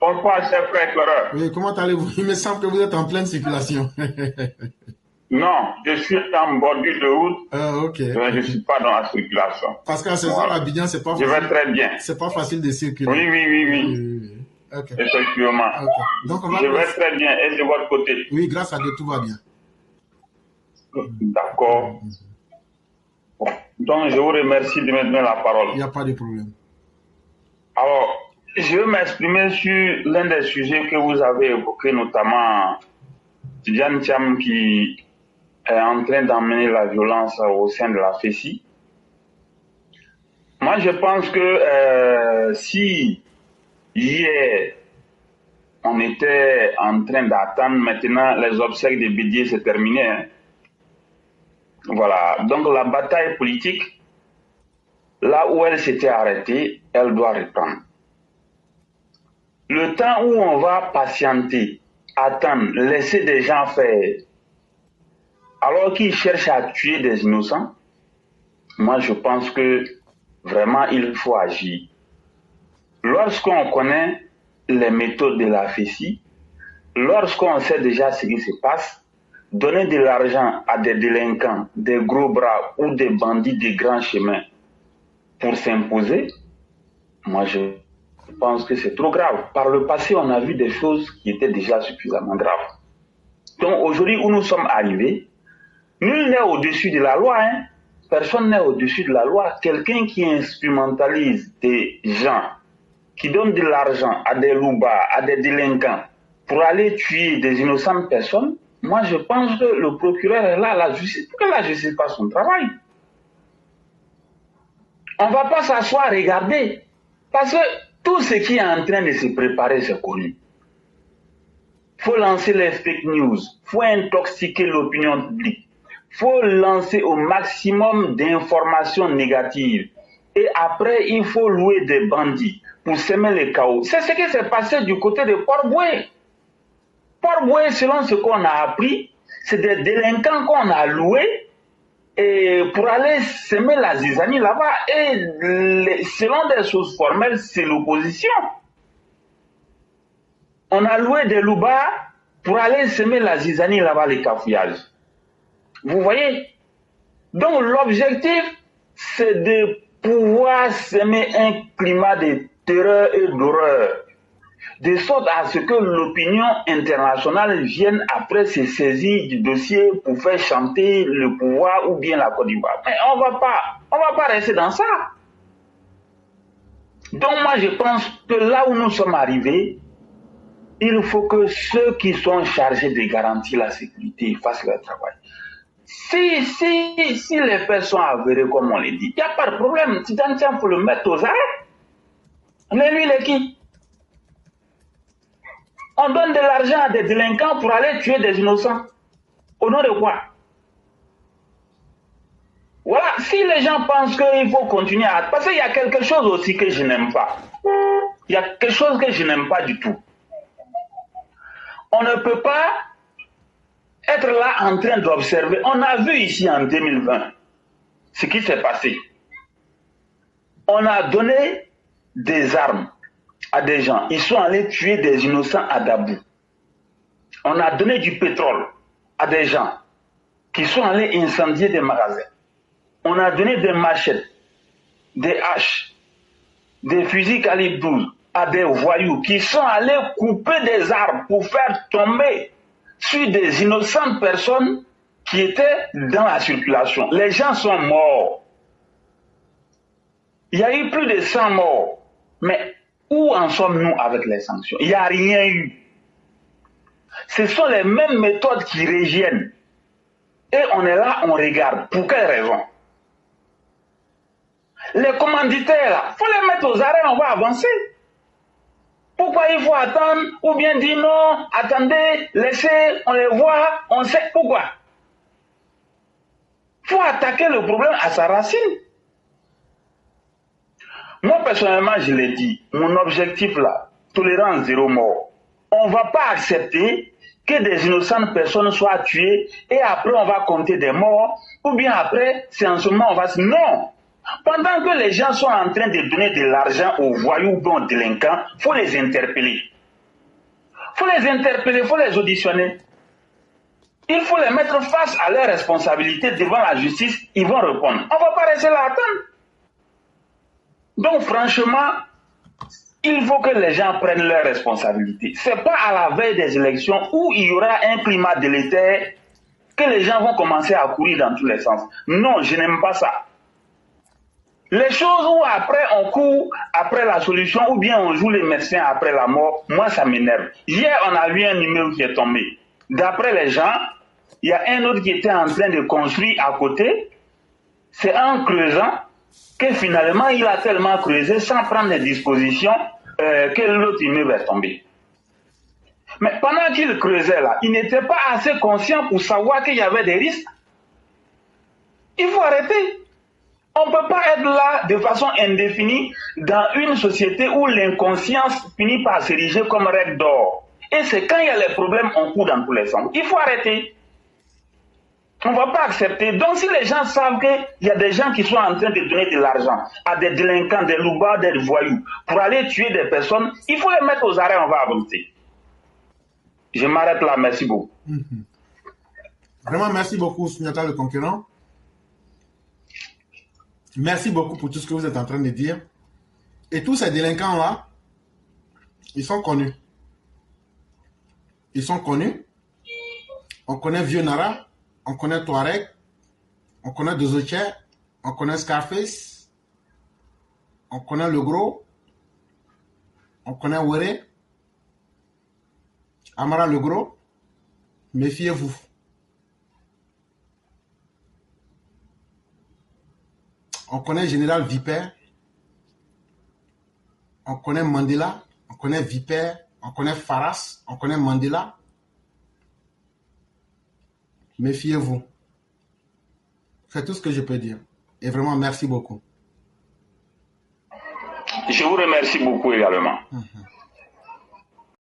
Bonsoir, cher frère éclaireur. Oui, comment allez-vous? Il me semble que vous êtes en pleine circulation. Non, je suis en bordure de route. Ah, ok. Mais je ne suis pas dans la circulation. Parce qu'à ce Voilà. à Abidjan, c'est pas Je facile. vais très bien. C'est pas facile de circuler. Oui. Ok. Effectivement. Ok. Donc, on va Je vais très bien. Et de votre côté? Oui, grâce à Dieu, tout va bien. D'accord. Bon. Donc, je vous remercie de me donner la parole. Il n'y a pas de problème. Alors, je vais m'exprimer sur l'un des sujets que vous avez évoqué, notamment Tidiane Thiam qui est en train d'emmener la violence au sein de la FESI. Moi, je pense que si hier, on était en train d'attendre, maintenant les obsèques de Bédier, c'est terminé. Hein. Voilà. Donc, la bataille politique, là où elle s'était arrêtée, elle doit reprendre. Le temps où on va patienter, attendre, laisser des gens faire, alors qu'ils cherchent à tuer des innocents, moi je pense que vraiment il faut agir. Lorsqu'on connaît les méthodes de la FESI, lorsqu'on sait déjà ce qui se passe, donner de l'argent à des délinquants, des gros bras ou des bandits de grands chemins pour s'imposer, moi je pense que c'est trop grave. Par le passé, on a vu des choses qui étaient déjà suffisamment graves. Donc aujourd'hui où nous sommes arrivés, nul n'est au-dessus de la loi. Hein. Personne n'est au-dessus de la loi. Quelqu'un qui instrumentalise des gens, qui donne de l'argent à des loubas, à des délinquants, pour aller tuer des innocentes personnes, moi je pense que le procureur est là, la justice, pourquoi la justice fait pas son travail? On ne va pas s'asseoir et regarder. Parce que tout ce qui est en train de se préparer, c'est connu. Il faut lancer les fake news, il faut intoxiquer l'opinion publique, il faut lancer au maximum d'informations négatives. Et après, il faut louer des bandits pour semer le chaos. C'est ce qui s'est passé du côté de Port-Boué. Port-Boué, selon ce qu'on a appris, c'est des délinquants qu'on a loués et pour aller semer la zizanie là-bas. Et selon des sources formelles, c'est l'opposition. On a loué des loubas pour aller semer la zizanie là-bas, les cafouillages. Vous voyez? Donc l'objectif, c'est de pouvoir semer un climat de terreur et d'horreur, de sorte à ce que l'opinion internationale vienne après se saisir du dossier pour faire chanter le pouvoir ou bien la Côte d'Ivoire. Mais on va pas rester dans ça. Donc moi je pense que là où nous sommes arrivés, il faut que ceux qui sont chargés de garantir la sécurité fassent leur travail. Si les personnes sont avérées comme on l'a dit, il n'y a pas de problème. Si il faut le mettre aux arrêts. Mais lui, il est qui? On donne de l'argent à des délinquants pour aller tuer des innocents. Au nom de quoi? Voilà, si les gens pensent qu'il faut continuer à... Parce qu'il y a quelque chose aussi que je n'aime pas. Il y a quelque chose que je n'aime pas du tout. On ne peut pas être là en train d'observer. On a vu ici en 2020 ce qui s'est passé. On a donné des armes à des gens. Ils sont allés tuer des innocents à Dabou. On a donné du pétrole à des gens qui sont allés incendier des magasins. On a donné des machettes, des haches, des fusils calibre 12 à des voyous qui sont allés couper des arbres pour faire tomber sur des innocentes personnes qui étaient dans la circulation. Les gens sont morts. Il y a eu plus de 100 morts. Mais où en sommes-nous avec les sanctions? Il n'y a rien eu. Ce sont les mêmes méthodes qui reviennent. Et on est là, on regarde. Pour quelle raison? Les commanditaires, là, il faut les mettre aux arrêts, on va avancer. Pourquoi il faut attendre? Ou bien dire non, attendez, laissez, on les voit, on sait pourquoi. Il faut attaquer le problème à sa racine. Moi, personnellement, je l'ai dit, mon objectif là, tolérance zéro mort. On ne va pas accepter que des innocentes personnes soient tuées et après on va compter des morts, ou bien après, c'est en ce moment on va se... Non! Pendant que les gens sont en train de donner de l'argent aux voyous ou aux délinquants, il faut les interpeller. Il faut les interpeller, il faut les auditionner. Il faut les mettre face à leurs responsabilités devant la justice. Ils vont répondre. On ne va pas rester là à attendre. Donc franchement, il faut que les gens prennent leurs responsabilités. Ce n'est pas à la veille des élections où il y aura un climat délétère que les gens vont commencer à courir dans tous les sens. Non, je n'aime pas ça. Les choses où après on court après la solution ou bien on joue les médecins après la mort, moi ça m'énerve. Hier, on a vu un numéro qui est tombé. D'après les gens, il y a un autre qui était en train de construire à côté. C'est en creusant que finalement il a tellement creusé sans prendre des dispositions que l'autre immeuble est tombé. Mais pendant qu'il creusait là, il n'était pas assez conscient pour savoir qu'il y avait des risques. Il faut arrêter. On ne peut pas être là de façon indéfinie dans une société où l'inconscience finit par s'ériger comme règle d'or. Et c'est quand il y a les problèmes, on court dans tous les sens. Il faut arrêter. On ne va pas accepter. Donc si les gens savent qu'il y a des gens qui sont en train de donner de l'argent à des délinquants, des loupards, des voyous, pour aller tuer des personnes, il faut les mettre aux arrêts, on va avancer. Je m'arrête là, merci beaucoup. Vraiment, merci beaucoup, Sundiata le Conquérant. Merci beaucoup pour tout ce que vous êtes en train de dire. Et tous ces délinquants-là, ils sont connus. Ils sont connus. On connaît Vieux Nara, on connaît Touareg, on connaît Dozoche, on connaît Scarface, on connaît Le Gros, on connaît Wéré, Amara Le Gros. Méfiez-vous. On connaît Général Vipère, on connaît Mandela, on connaît Vipère, on connaît Faras, on connaît Mandela. Méfiez-vous. C'est tout ce que je peux dire. Et vraiment, merci beaucoup. Je vous remercie beaucoup également.